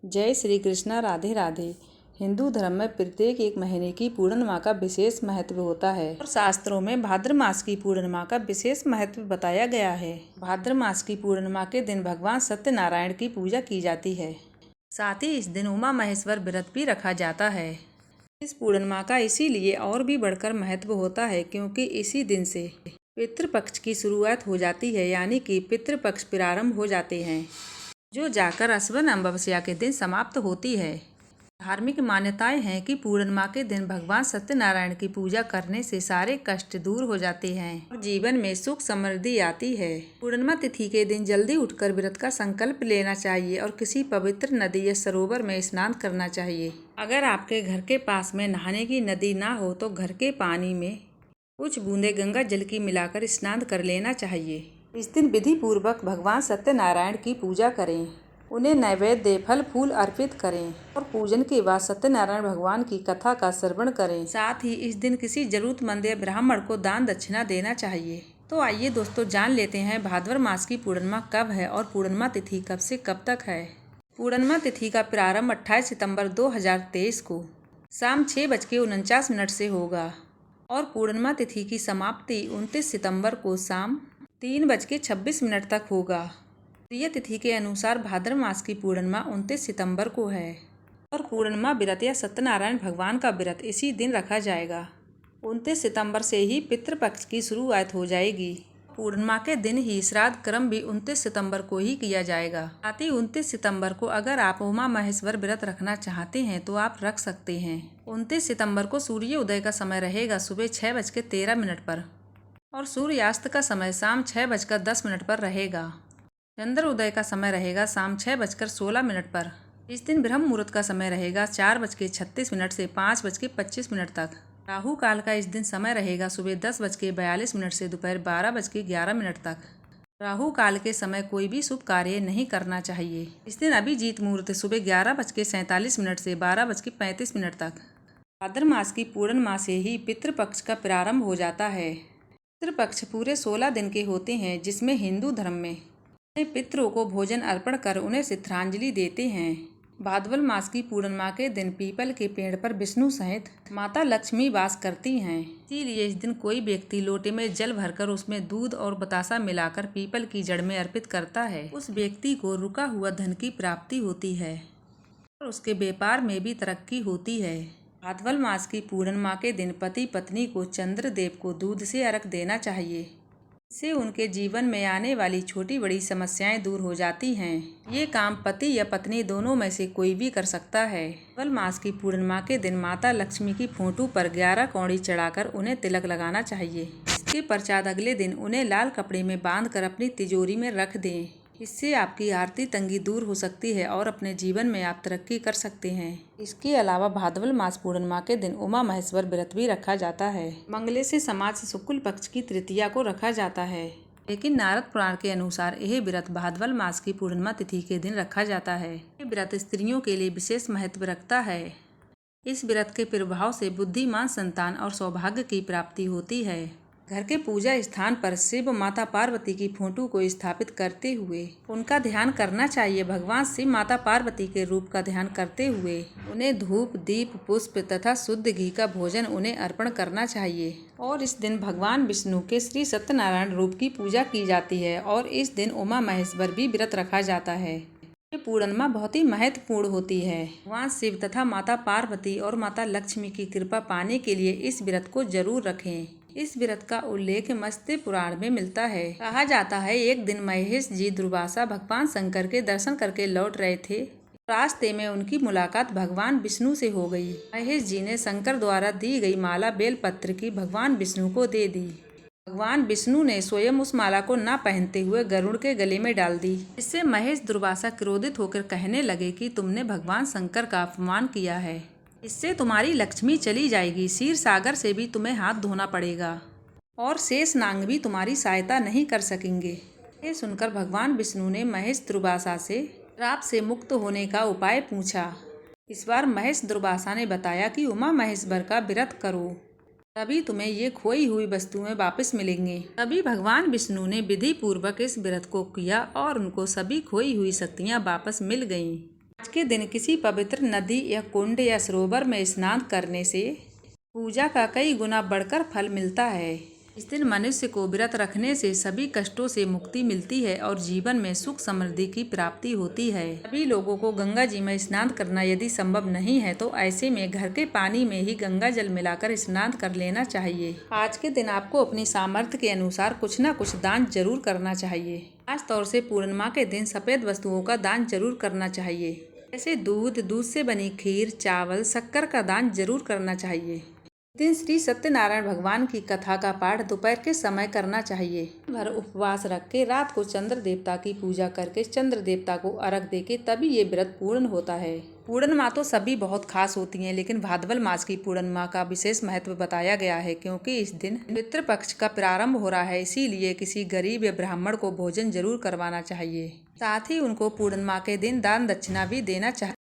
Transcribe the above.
जय श्री कृष्णा। राधे राधे। हिंदू धर्म में प्रत्येक एक महीने की पूर्णिमा का विशेष महत्व होता है और शास्त्रों में भाद्र मास की पूर्णिमा का विशेष महत्व बताया गया है। भाद्र मास की पूर्णिमा के दिन भगवान सत्यनारायण की पूजा की जाती है। साथ ही इस दिन उमा महेश्वर व्रत भी रखा जाता है। इस पूर्णिमा का इसीलिए और भी बढ़कर महत्व होता है क्योंकि इसी दिन से पितृपक्ष की शुरुआत हो जाती है, यानी कि पितृपक्ष प्रारंभ हो जाते हैं, जो जाकर अश्विन अमावस्या के दिन समाप्त होती है। धार्मिक मान्यताएं हैं कि पूर्णिमा के दिन भगवान सत्यनारायण की पूजा करने से सारे कष्ट दूर हो जाते हैं और जीवन में सुख समृद्धि आती है। पूर्णिमा तिथि के दिन जल्दी उठकर व्रत का संकल्प लेना चाहिए और किसी पवित्र नदी या सरोवर में स्नान करना चाहिए। अगर आपके घर के पास में नहाने की नदी ना हो तो घर के पानी में कुछ बूंदे गंगा जल की मिलाकर स्नान कर लेना चाहिए। इस दिन विधि पूर्वक भगवान सत्यनारायण की पूजा करें, उन्हें नैवेद्य फल फूल अर्पित करें और पूजन के बाद सत्यनारायण भगवान की कथा का श्रवण करें। साथ ही इस दिन किसी जरूरतमंद या ब्राह्मण को दान दक्षिणा देना चाहिए। तो आइए दोस्तों, जान लेते हैं भाद्र मास की पूर्णिमा कब है और पूर्णिमा तिथि कब से कब तक है। पूर्णिमा तिथि का प्रारंभ 28 सितंबर 2023 को शाम 6:49 से होगा और पूर्णिमा तिथि की समाप्ति 29 सितंबर को शाम 3:26 तक होगा। प्रिय तिथि के अनुसार भाद्र मास की पूर्णिमा 29 सितंबर को है और पूर्णिमा व्रत या सत्यनारायण भगवान का व्रत इसी दिन रखा जाएगा। 29 सितंबर से ही पितृपक्ष की शुरुआत हो जाएगी। पूर्णिमा के दिन ही श्राद्ध कर्म भी 29 सितंबर को ही किया जाएगा। साथ ही 29 सितंबर को अगर आप उमा महेश्वर व्रत रखना चाहते हैं तो आप रख सकते हैं। 29 सितंबर को सूर्य उदय का समय रहेगा सुबह 6:13 पर और सूर्यास्त का समय शाम 6:10 पर रहेगा। चंद्र उदय का समय रहेगा शाम 6:16 पर। इस दिन ब्रह्म मुहूर्त का समय रहेगा 4:36 से 5:25 तक। राहु काल का इस दिन समय रहेगा सुबह 10:42 से दोपहर 12:11 तक। राहु काल के समय कोई भी शुभ कार्य नहीं करना चाहिए। इस दिन अभिजीत मुहूर्त सुबह 11:47 से 12:35 तक। भाद्र मास की पूर्णिमा से ही पितृपक्ष का प्रारंभ हो जाता है। पितृपक्ष पूरे 16 दिन के होते हैं, जिसमें हिंदू धर्म में अपने पितरों को भोजन अर्पण कर उन्हें श्रद्धांजलि देते हैं। भाद्र मास की पूर्णिमा के दिन पीपल के पेड़ पर विष्णु सहित माता लक्ष्मी वास करती हैं। इसीलिए इस दिन कोई व्यक्ति लोटे में जल भरकर उसमें दूध और बतासा मिलाकर पीपल की जड़ में अर्पित करता है। उस व्यक्ति को रुका हुआ धन की प्राप्ति होती है और उसके व्यापार में भी तरक्की होती है। भाद्र मास की पूर्णिमा के दिन पति पत्नी को चंद्रदेव को दूध से अर्घ देना चाहिए। इससे उनके जीवन में आने वाली छोटी बड़ी समस्याएं दूर हो जाती हैं। ये काम पति या पत्नी दोनों में से कोई भी कर सकता है। भाद्र मास की पूर्णिमा के दिन माता लक्ष्मी की फोटो पर 11 कौड़ी चढ़ाकर उन्हें तिलक लगाना चाहिए। इसके पश्चात अगले दिन उन्हें लाल कपड़े में बांधकर अपनी तिजोरी में रख दें। इससे आपकी आर्थिक तंगी दूर हो सकती है और अपने जीवन में आप तरक्की कर सकते हैं। इसके अलावा भाद्र मास पूर्णिमा के दिन उमा महेश्वर व्रत भी रखा जाता है। मंगले से समाज से शुक्ल पक्ष की तृतीया को रखा जाता है, लेकिन नारद पुराण के अनुसार यह व्रत भाद्र मास की पूर्णिमा तिथि के दिन रखा जाता है। ये व्रत स्त्रियों के लिए विशेष महत्व रखता है। इस व्रत के प्रभाव से बुद्धिमान संतान और सौभाग्य की प्राप्ति होती है। घर के पूजा स्थान पर शिव माता पार्वती की फोटो को स्थापित करते हुए उनका ध्यान करना चाहिए। भगवान शिव माता पार्वती के रूप का ध्यान करते हुए उन्हें धूप दीप पुष्प तथा शुद्ध घी का भोजन उन्हें अर्पण करना चाहिए। और इस दिन भगवान विष्णु के श्री सत्यनारायण रूप की पूजा की जाती है और इस दिन उमा महेश्वर भी व्रत रखा जाता है। ये पूर्णिमा बहुत ही महत्वपूर्ण होती है। भगवान शिव तथा माता पार्वती और माता लक्ष्मी की कृपा पाने के लिए इस व्रत को जरूर रखें। इस व्रत का उल्लेख मत्स्य पुराण में मिलता है। कहा जाता है एक दिन महेश जी दुर्वासा भगवान शंकर के दर्शन करके लौट रहे थे। रास्ते में उनकी मुलाकात भगवान विष्णु से हो गई। महेश जी ने शंकर द्वारा दी गई माला बेलपत्र की भगवान विष्णु को दे दी। भगवान विष्णु ने स्वयं उस माला को न पहनते हुए गरुड़ के गले में डाल दी। इससे महेश दुर्वासा क्रोधित होकर कहने लगे कि तुमने भगवान शंकर का अपमान किया है, इससे तुम्हारी लक्ष्मी चली जाएगी। क्षीर सागर से भी तुम्हें हाथ धोना पड़ेगा और शेष नाग भी तुम्हारी सहायता नहीं कर सकेंगे। ये सुनकर भगवान विष्णु ने महेश दुर्वासा से श्राप से मुक्त होने का उपाय पूछा। इस बार महेश दुर्वासा ने बताया कि उमा महेश्वर का व्रत करो, तभी तुम्हें ये खोई हुई वस्तुएं वापस मिलेंगी। तभी भगवान विष्णु ने विधि पूर्वक इस व्रत को किया और उनको सभी खोई हुई शक्तियां वापस मिल गईं। आज के दिन किसी पवित्र नदी या कुंड या सरोवर में स्नान करने से पूजा का कई गुना बढ़कर फल मिलता है। इस दिन मनुष्य को व्रत रखने से सभी कष्टों से मुक्ति मिलती है और जीवन में सुख समृद्धि की प्राप्ति होती है। सभी लोगों को गंगा जी में स्नान करना यदि संभव नहीं है तो ऐसे में घर के पानी में ही गंगा जल मिलाकर स्नान कर लेना चाहिए। आज के दिन आपको अपनी सामर्थ्य के अनुसार कुछ न कुछ दान जरूर करना चाहिए। खास तौर से पूर्णिमा के दिन सफेद वस्तुओं का दान जरूर करना चाहिए, जैसे दूध से बनी खीर, चावल, शक्कर का दान जरूर करना चाहिए। दिन श्री सत्यनारायण भगवान की कथा का पाठ दोपहर के समय करना चाहिए। भर उपवास रख के रात को चंद्र देवता की पूजा करके चंद्र देवता को अर्घ देके तभी ये व्रत पूर्ण होता है। पूर्णिमा तो सभी बहुत खास होती हैं, लेकिन भाद्रपद मास की पूर्णिमा का विशेष महत्व बताया गया है, क्योंकि इस दिन पितृ पक्ष का प्रारंभ हो रहा है। इसीलिए किसी गरीब या ब्राह्मण को भोजन जरूर करवाना चाहिए। साथ ही उनको पूर्णिमा के दिन दान दक्षिणा भी देना चाहिए।